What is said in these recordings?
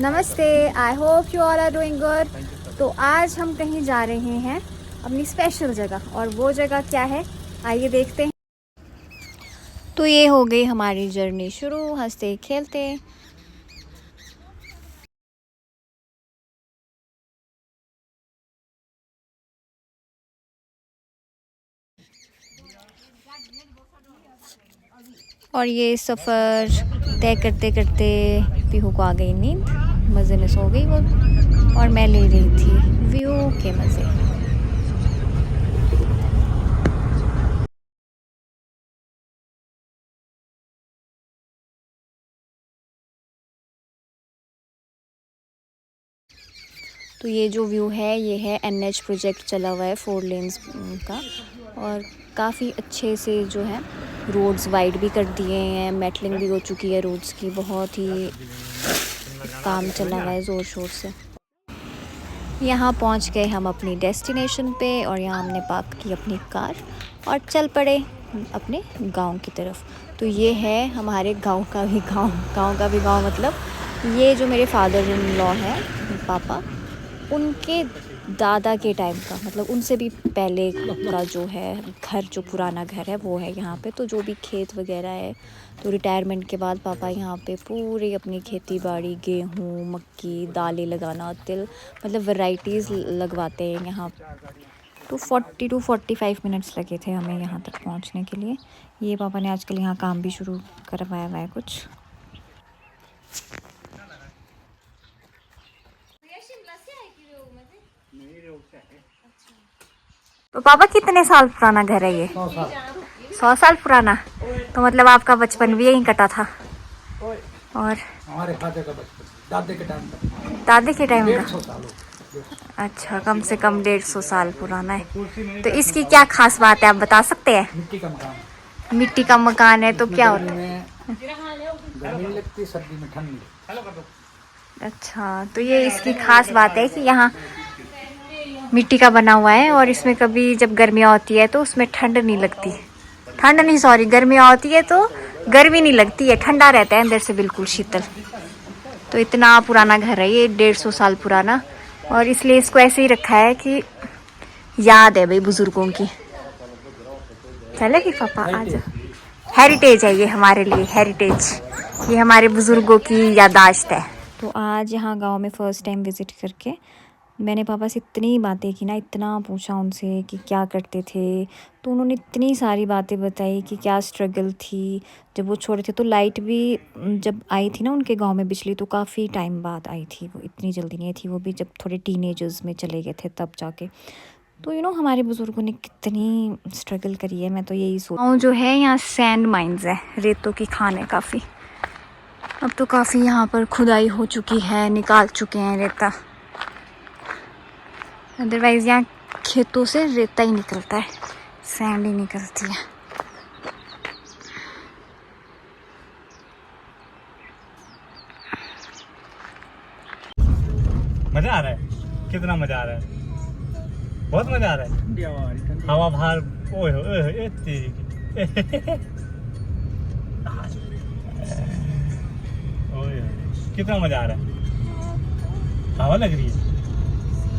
नमस्ते, I hope you all are doing good. तो आज हम कहीं जा रहे हैं अपनी स्पेशल जगह, और वो जगह क्या है आइए देखते हैं। तो ये हो गई हमारी जर्नी शुरू, हंसते खेलते। और ये सफ़र तय करते करते पीहू को आ गई नींद, मज़े में सो गई वो, और मैं ले रही थी व्यू के मज़े। तो ये जो व्यू है ये है NH प्रोजेक्ट चला हुआ है 4 लेन्स का, और काफ़ी अच्छे से जो है रोड्स वाइड भी कर दिए हैं, मेटलिंग भी हो चुकी है रोड्स की, बहुत ही काम चला हुआ है ज़ोर शोर से। यहाँ पहुँच गए हम अपनी डेस्टिनेशन पे, और यहाँ हमने पार्क की अपनी कार और चल पड़े अपने गांव की तरफ। तो ये है हमारे गांव का भी गांव मतलब ये जो मेरे फादर इन लॉ है पापा, उनके दादा के टाइम का, मतलब उनसे भी पहले का जो है घर, जो पुराना घर है वो है यहाँ पे। तो जो भी खेत वगैरह है, तो रिटायरमेंट के बाद पापा यहाँ पे पूरी अपनी खेती बाड़ी, गेहूँ, मक्की, दालें लगाना, तिल, मतलब वैरायटीज़ लगवाते हैं यहाँ। तो 40 to 45 मिनट्स लगे थे हमें यहाँ तक पहुँचने के लिए। ये पापा ने आजकल यहाँ काम भी शुरू करवाया हुआ है कुछ। तो पापा कितने साल पुराना घर है ये? 100 साल। 100 साल पुराना। तो मतलब आपका बचपन भी यहीं कटा था? और हमारे फादर का बचपन, दादे के टाइम का, दादी के टाइम का? 150 साल हो। अच्छा, कम से कम 150 साल पुराना है। तो इसकी क्या खास बात है, आप बता सकते हैं? मिट्टी का मकान। मिट्टी का मकान है तो क्या होता है? गर्मी नहीं लगती, सर्दी में ठंड नहीं लगती। अच्छा, तो ये इसकी खास बात है कि यहाँ मिट्टी का बना हुआ है, और इसमें कभी जब गर्मियाँ होती है तो उसमें ठंड नहीं लगती। ठंड नहीं, सॉरी, गर्मियाँ होती है तो गर्मी नहीं लगती है, ठंडा रहता है अंदर से, बिल्कुल शीतल। तो इतना पुराना घर है ये, 150 साल पुराना, और इसलिए इसको ऐसे ही रखा है कि याद है भाई बुजुर्गों की। चले कि पापा आज हेरिटेज है ये हमारे लिए, हेरिटेज, ये हमारे बुजुर्गों की याददाश्त है। तो आज यहाँ गांव में फ़र्स्ट टाइम विज़िट करके मैंने पापा से इतनी बातें की ना, इतना पूछा उनसे कि क्या करते थे। तो उन्होंने इतनी सारी बातें बताई कि क्या स्ट्रगल थी जब वो छोटे थे। तो लाइट भी जब आई थी ना उनके गांव में, बिजली, तो काफ़ी टाइम बाद आई थी, वो इतनी जल्दी नहीं थी, वो भी जब थोड़े टीनेजर्स में चले गए थे तब जाके। तो हमारे बुज़ुर्गों ने कितनी स्ट्रगल करी है, मैं तो यही सोच। गाँव जो है यहाँ सैंड माइंस है, रेतों की खान है काफ़ी। अब तो काफ़ी यहाँ पर खुदाई हो चुकी है, निकाल चुके हैं रेता, अदरवाइज़ यहाँ खेतों से रेता ही निकलता है, सैंड ही निकलती है। मजा आ रहा है, कितना मजा आ रहा है, बहुत मजा आ रहा है। हवा बाहर, ओए ओए ओए, कितना मजा आ रहा है। हवा लग रही है,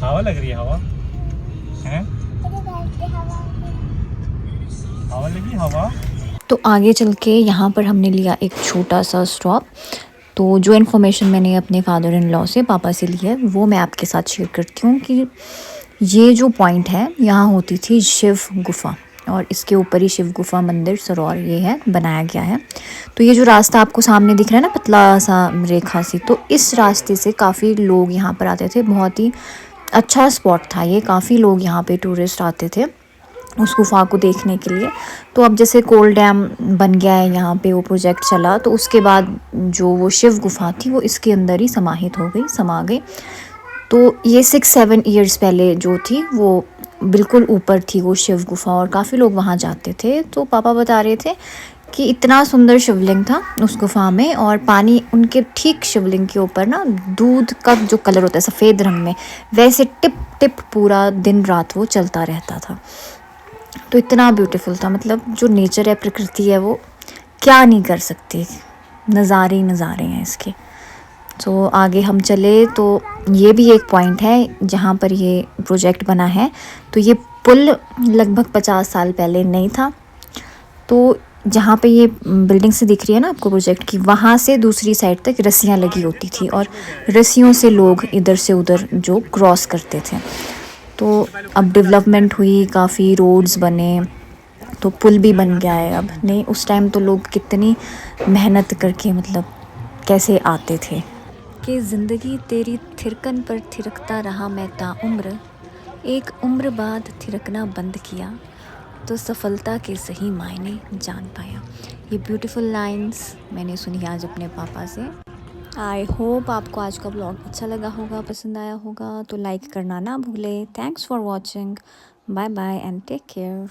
हवा लग रही है, हवा है, हवा लगी, हवा। तो आगे चल के यहाँ पर हमने लिया एक छोटा सा स्टॉप। तो जो इन्फॉर्मेशन मैंने अपने फादर इन लॉ से, पापा से ली है, वो मैं आपके साथ शेयर करती हूँ कि ये जो पॉइंट है यहाँ होती थी शिव गुफा, और इसके ऊपर ही शिव गुफा मंदिर सरोवर ये है बनाया गया है। तो ये जो रास्ता आपको सामने दिख रहा है ना, पतला सा रेखा सी, तो इस रास्ते से काफ़ी लोग यहाँ पर आते थे। बहुत ही अच्छा स्पॉट था ये, काफ़ी लोग यहाँ पे टूरिस्ट आते थे उस गुफा को देखने के लिए। तो अब जैसे कोल डैम बन गया है यहाँ पे, वो प्रोजेक्ट चला, तो उसके बाद जो वो शिव गुफा थी वो इसके अंदर ही समाहित हो गई, समा गई। तो ये 6-7 ईयर्स पहले जो थी वो बिल्कुल ऊपर थी वो शिव गुफा, और काफ़ी लोग वहाँ जाते थे। तो पापा बता रहे थे कि इतना सुंदर शिवलिंग था उस गुफा में, और पानी उनके ठीक शिवलिंग के ऊपर ना, दूध का जो कलर होता है सफ़ेद रंग में, वैसे टिप टिप पूरा दिन रात वो चलता रहता था। तो इतना ब्यूटीफुल था, मतलब जो नेचर है, प्रकृति है, वो क्या नहीं कर सकती, नज़ारे ही नज़ारे हैं इसके। तो आगे हम चले तो ये भी एक पॉइंट है जहाँ पर ये प्रोजेक्ट बना है। तो ये पुल लगभग 50 साल पहले नहीं था। तो जहाँ पे ये बिल्डिंग से दिख रही है ना आपको प्रोजेक्ट की, वहाँ से दूसरी साइड तक रस्सियाँ लगी होती थी और रस्सियों से लोग इधर से उधर जो क्रॉस करते थे। तो अब डेवलपमेंट हुई, काफ़ी रोड्स बने, तो पुल भी बन गया है अब। नहीं, उस टाइम तो लोग कितनी मेहनत करके मतलब कैसे आते थे। कि ज़िंदगी तेरी थिरकन पर थिरकता रहा मैं ताउम्र, एक उम्र बाद थिरकना बंद किया तो सफलता के सही मायने जान पाया। ये ब्यूटीफुल लाइंस मैंने सुनी आज अपने पापा से। आई होप आपको आज का ब्लॉग अच्छा लगा होगा, पसंद आया होगा। तो लाइक करना ना भूले। Thanks for watching. Bye bye and take care.